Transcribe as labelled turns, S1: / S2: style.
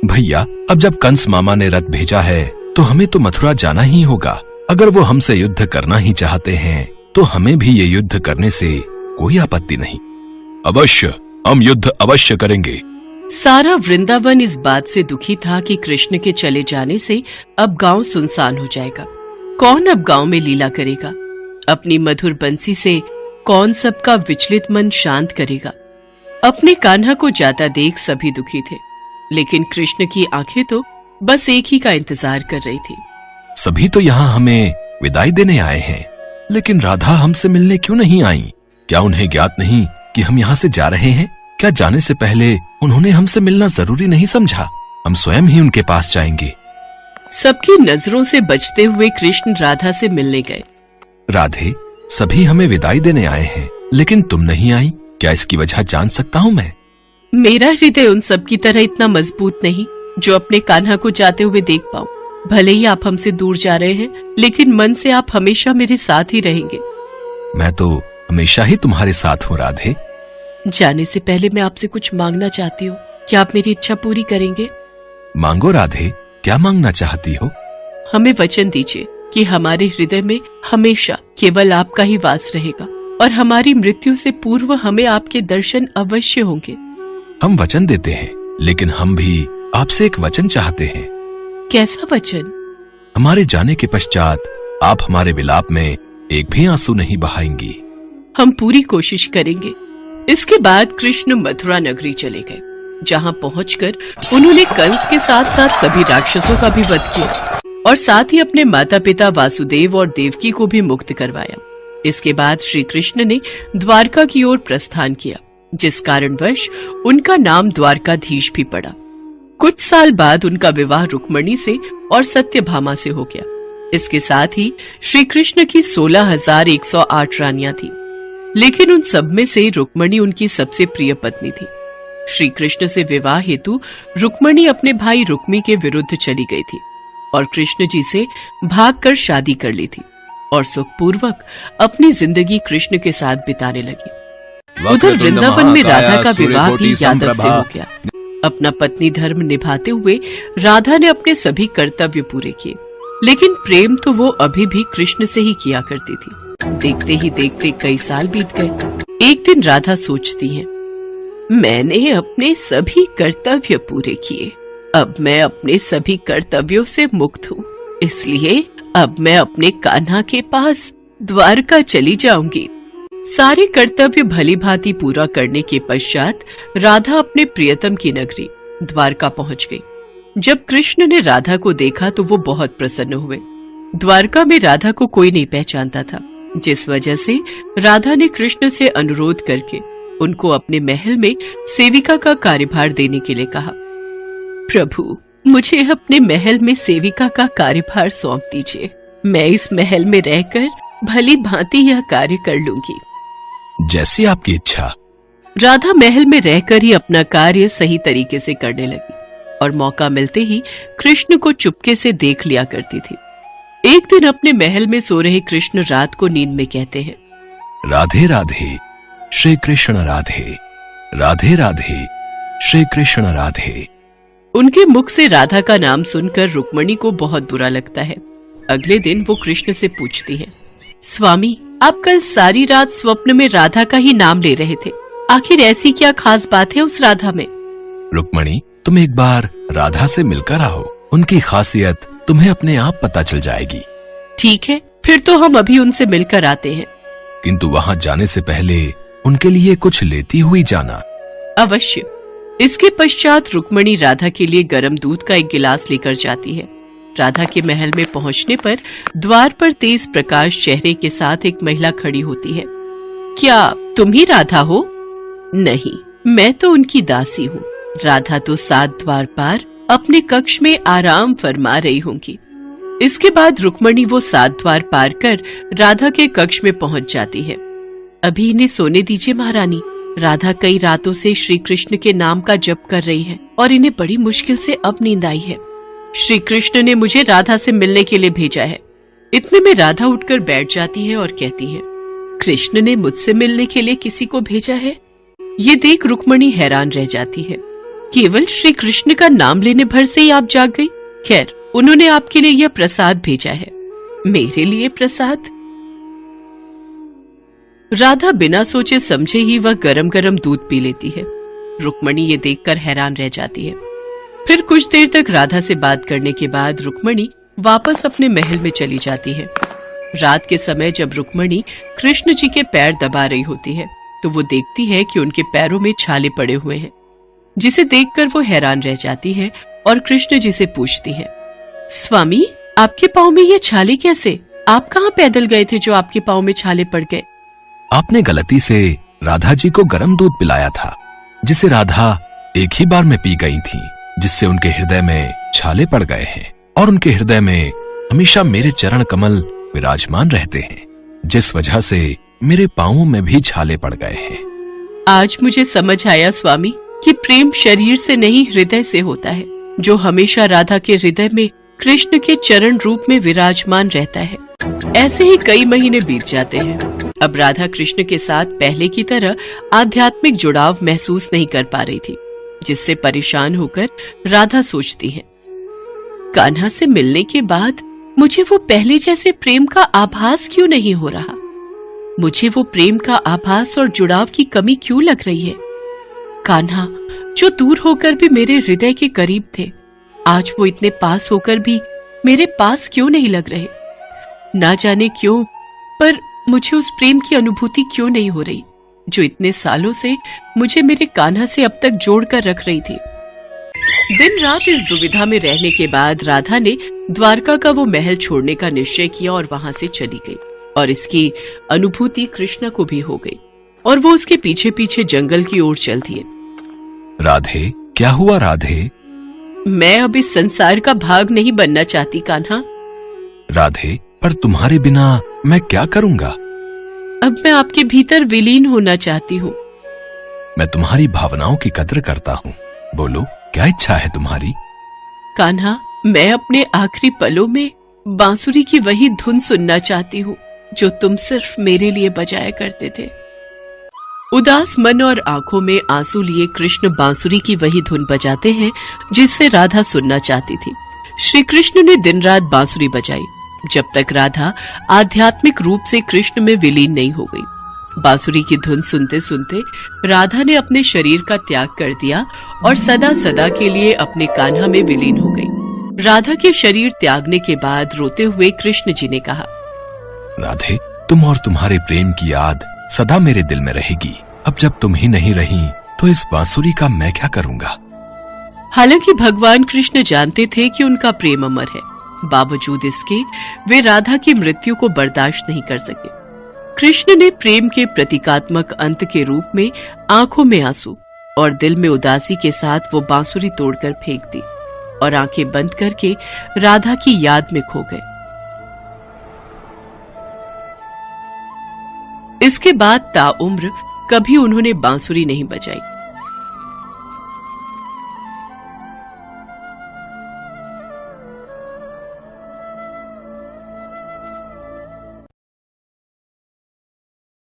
S1: भैया, अब जब कंस मामा ने रथ भेजा है तो हमें तो मथुरा जाना ही होगा। अगर वो हमसे युद्ध करना ही चाहते हैं तो हमें भी ये युद्ध करने से कोई आपत्ति नहीं। अवश्य, हम युद्ध अवश्य करेंगे।
S2: सारा वृंदावन इस बात से दुखी था कि कृष्ण के चले जाने से अब गांव सुनसान हो जाएगा। कौन अब गांव में लीला करेगा? अपनी मधुर बंसी से कौन सबका विचलित मन शांत करेगा? अपने कान्हा को जाता देख सभी दुखी थे, लेकिन कृष्ण की आंखें तो बस एक ही का इंतजार कर रही थी।
S1: सभी तो यहाँ हमें विदाई देने आए हैं, लेकिन राधा हमसे मिलने क्यों नहीं आई? क्या उन्हें ज्ञात नहीं कि हम यहाँ से जा रहे हैं? क्या जाने से पहले उन्होंने हमसे मिलना जरूरी नहीं समझा? हम स्वयं ही उनके पास जाएंगे।
S2: सबकी नजरों से बचते हुए कृष्ण राधा से मिलने गए।
S1: राधे, सभी हमें विदाई देने आए हैं, लेकिन तुम नहीं आई। क्या इसकी वजह जान सकता हूँ मैं?
S2: मेरा हृदय उन सब की तरह इतना मजबूत नहीं जो अपने कान्हा को जाते हुए देख पाऊं। भले ही आप हमसे दूर जा रहे हैं, लेकिन मन से आप हमेशा मेरे साथ ही रहेंगे।
S1: मैं तो हमेशा ही तुम्हारे साथ हूँ राधे।
S2: जाने से पहले मैं आपसे कुछ मांगना चाहती हूँ। क्या आप मेरी इच्छा पूरी करेंगे?
S1: मांगो राधे, क्या मांगना चाहती हो?
S2: हमें वचन दीजिए कि हमारे हृदय में हमेशा केवल आपका ही वास रहेगा और हमारी मृत्यु से पूर्व हमें आपके दर्शन अवश्य होंगे।
S1: हम वचन देते हैं, लेकिन हम भी आपसे एक वचन चाहते हैं।
S2: कैसा वचन?
S1: हमारे जाने के पश्चात आप हमारे विलाप में एक भी आंसू नहीं बहाएंगी।
S2: हम पूरी कोशिश करेंगे। इसके बाद कृष्ण मथुरा नगरी चले गए, जहाँ पहुंचकर उन्होंने कंस के साथ साथ सभी राक्षसों का भी वध किया और साथ ही अपने माता पिता वासुदेव और देवकी को भी मुक्त करवाया। इसके बाद श्री कृष्ण ने द्वारका की ओर प्रस्थान किया, जिस कारणवश उनका नाम द्वारकाधीश भी पड़ा। कुछ साल बाद उनका विवाह रुक्मणी से और सत्यभामा से हो गया। इसके साथ ही श्री कृष्ण की 16,108 रानियां थी, लेकिन उन सब में से रुक्मणी उनकी सबसे प्रिय पत्नी थी। श्री कृष्ण से विवाह हेतु रुक्मणी अपने भाई रुक्मी के विरुद्ध चली गई थी और कृष्ण जी से भागकर शादी कर ली थी और सुखपूर्वक अपनी जिंदगी कृष्ण के साथ बिताने लगी। उधर वृंदावन में राधा का विवाह भी यादव से हो गया। अपना पत्नी धर्म निभाते हुए राधा ने अपने सभी कर्तव्य पूरे किए, लेकिन प्रेम तो वो अभी भी कृष्ण से ही किया करती थी। देखते ही देखते कई साल बीत गए। एक दिन राधा सोचती है, मैंने अपने सभी कर्तव्य पूरे किए, अब मैं अपने सभी कर्तव्यों से मुक्त हूँ, इसलिए अब मैं अपने कान्हा के पास द्वारका चली जाऊंगी। सारे कर्तव्य भली भांति पूरा करने के पश्चात राधा अपने प्रियतम की नगरी द्वारका पहुंच गई। जब कृष्ण ने राधा को देखा तो वो बहुत प्रसन्न हुए। द्वारका में राधा को कोई नहीं पहचानता था, जिस वजह से राधा ने कृष्ण से अनुरोध करके उनको अपने महल में सेविका का कार्यभार देने के लिए कहा। प्रभु, मुझे अपने महल में सेविका का कार्यभार सौंप दीजिए। मैं इस महल में रहकर भली भांति यह कार्य कर लूंगी।
S1: जैसी आपकी इच्छा।
S2: राधा महल में रहकर ही अपना कार्य सही तरीके से करने लगी और मौका मिलते ही कृष्ण को चुपके से देख लिया करती थी। एक दिन अपने महल में सो रहे कृष्ण रात को नींद में कहते हैं,
S1: राधे राधे श्री कृष्ण राधे, राधे राधे श्री कृष्ण राधे।
S2: उनके मुख से राधा का नाम सुनकर रुक्मणी को बहुत बुरा लगता है। अगले दिन वो कृष्ण से पूछती है, स्वामी, आप कल सारी रात स्वप्न में राधा का ही नाम ले रहे थे, आखिर ऐसी क्या खास बात है उस राधा में?
S1: रुक्मणी, तुम एक बार राधा से मिलकर आओ, उनकी खासियत तुम्हें अपने आप पता चल जाएगी।
S2: ठीक है, फिर तो हम अभी उनसे मिलकर आते हैं।
S1: किंतु वहाँ जाने से पहले उनके लिए कुछ लेती हुई जाना।
S2: अवश्य। इसके पश्चात रुक्मणी राधा के लिए गर्म दूध का एक गिलास लेकर जाती है। राधा के महल में पहुंचने पर द्वार पर तेज प्रकाश चेहरे के साथ एक महिला खड़ी होती है। क्या तुम ही राधा हो? नहीं, मैं तो उनकी दासी हूँ। राधा तो 7 द्वार पार अपने कक्ष में आराम फरमा रही होंगी। इसके बाद रुक्मणी वो 7 द्वार पार कर राधा के कक्ष में पहुंच जाती है। अभी इन्हें सोने दीजिए महारानी। राधा कई रातों से श्री कृष्ण के नाम का जप कर रही है और इन्हें बड़ी मुश्किल से अब नींद आई है। श्री कृष्ण ने मुझे राधा से मिलने के लिए भेजा है। इतने में राधा उठकर बैठ जाती है और कहती है, कृष्ण ने मुझसे मिलने के लिए किसी को भेजा है? ये देख रुक्मणी हैरान रह जाती है। केवल श्री कृष्ण का नाम लेने भर से ही आप जाग गई? खैर, उन्होंने आपके लिए यह प्रसाद भेजा है। मेरे लिए प्रसाद? राधा बिना सोचे समझे ही वह गरम गरम दूध पी लेती है। रुक्मणी ये देखकर हैरान रह जाती है। फिर कुछ देर तक राधा से बात करने के बाद रुक्मणी वापस अपने महल में चली जाती है। रात के समय जब रुक्मणी कृष्ण जी के पैर दबा रही होती है तो वो देखती है कि उनके पैरों में छाले पड़े हुए हैं, जिसे देखकर वो हैरान रह जाती है और कृष्ण जी से पूछती है, स्वामी, आपके पाँव में ये छाले कैसे? आप कहाँ पैदल गए थे जो आपके पाँव में छाले पड़ गए?
S1: आपने गलती से राधा जी को गर्म दूध पिलाया था, जिसे राधा एक ही बार में पी गई थी, जिससे उनके हृदय में छाले पड़ गए हैं और उनके हृदय में हमेशा मेरे चरण कमल विराजमान रहते हैं, जिस वजह से मेरे पांवों में भी छाले पड़ गए हैं।
S2: आज मुझे समझ आया स्वामी कि प्रेम शरीर से नहीं हृदय से होता है, जो हमेशा राधा के हृदय में कृष्ण के चरण रूप में विराजमान रहता है। ऐसे ही कई महीने बीत जाते हैं। अब राधा कृष्ण के साथ पहले की तरह आध्यात्मिक जुड़ाव महसूस नहीं कर पा रही थी, जिससे परेशान होकर राधा सोचती है, कान्हा से मिलने के बाद मुझे वो पहले जैसे प्रेम का आभास क्यों नहीं हो रहा? मुझे वो प्रेम का आभास और जुड़ाव की कमी क्यों लग रही है? कान्हा, जो दूर होकर भी मेरे हृदय के करीब थे, आज वो इतने पास होकर भी मेरे पास क्यों नहीं लग रहे? ना जाने क्यों, पर मुझे उस प्रेम की अनुभूति क्यों नहीं हो रही, जो इतने सालों से मुझे मेरे कान्हा से अब तक जोड़कर रख रही थी। दिन रात इस दुविधा में रहने के बाद राधा ने द्वारका का वो महल छोड़ने का निश्चय किया और वहां से चली गई। और इसकी अनुभूति कृष्णा को भी हो गई और वो उसके पीछे पीछे जंगल की ओर चल दिए।
S1: राधे, क्या हुआ राधे?
S2: मैं अब इस संसार का भाग नहीं बनना चाहती कान्हा।
S1: राधे, पर तुम्हारे बिना मैं क्या करूंगा?
S2: अब मैं आपके भीतर विलीन होना चाहती हूँ।
S1: मैं तुम्हारी भावनाओं की कद्र करता हूँ। बोलो, क्या इच्छा है तुम्हारी?
S2: कान्हा, मैं अपने आखिरी पलों में बांसुरी की वही धुन सुनना चाहती हूँ जो तुम सिर्फ मेरे लिए बजाया करते थे। उदास मन और आंखों में आंसू लिए कृष्ण बांसुरी की वही धुन बजाते हैं जिससे राधा सुनना चाहती थी। श्री कृष्ण ने दिन रात बांसुरी बजाई जब तक राधा आध्यात्मिक रूप से कृष्ण में विलीन नहीं हो गई। बांसुरी की धुन सुनते सुनते राधा ने अपने शरीर का त्याग कर दिया और सदा सदा के लिए अपने कान्हा में विलीन हो गई। राधा के शरीर त्यागने के बाद रोते हुए कृष्ण जी ने कहा,
S1: राधे, तुम और तुम्हारे प्रेम की याद सदा मेरे दिल में रहेगी। अब जब तुम ही नहीं रही तो इस बांसुरी का मैं क्या करूंगा?
S2: हालांकि भगवान कृष्ण जानते थे कि उनका प्रेम अमर है, बावजूद इसके वे राधा की मृत्यु को बर्दाश्त नहीं कर सके। कृष्ण ने प्रेम के प्रतीकात्मक अंत के रूप में आंखों में आंसू और दिल में उदासी के साथ वो बांसुरी तोड़कर फेंक दी और आंखें बंद करके राधा की याद में खो गए। इसके बाद ताउम्र कभी उन्होंने बांसुरी नहीं बजाई।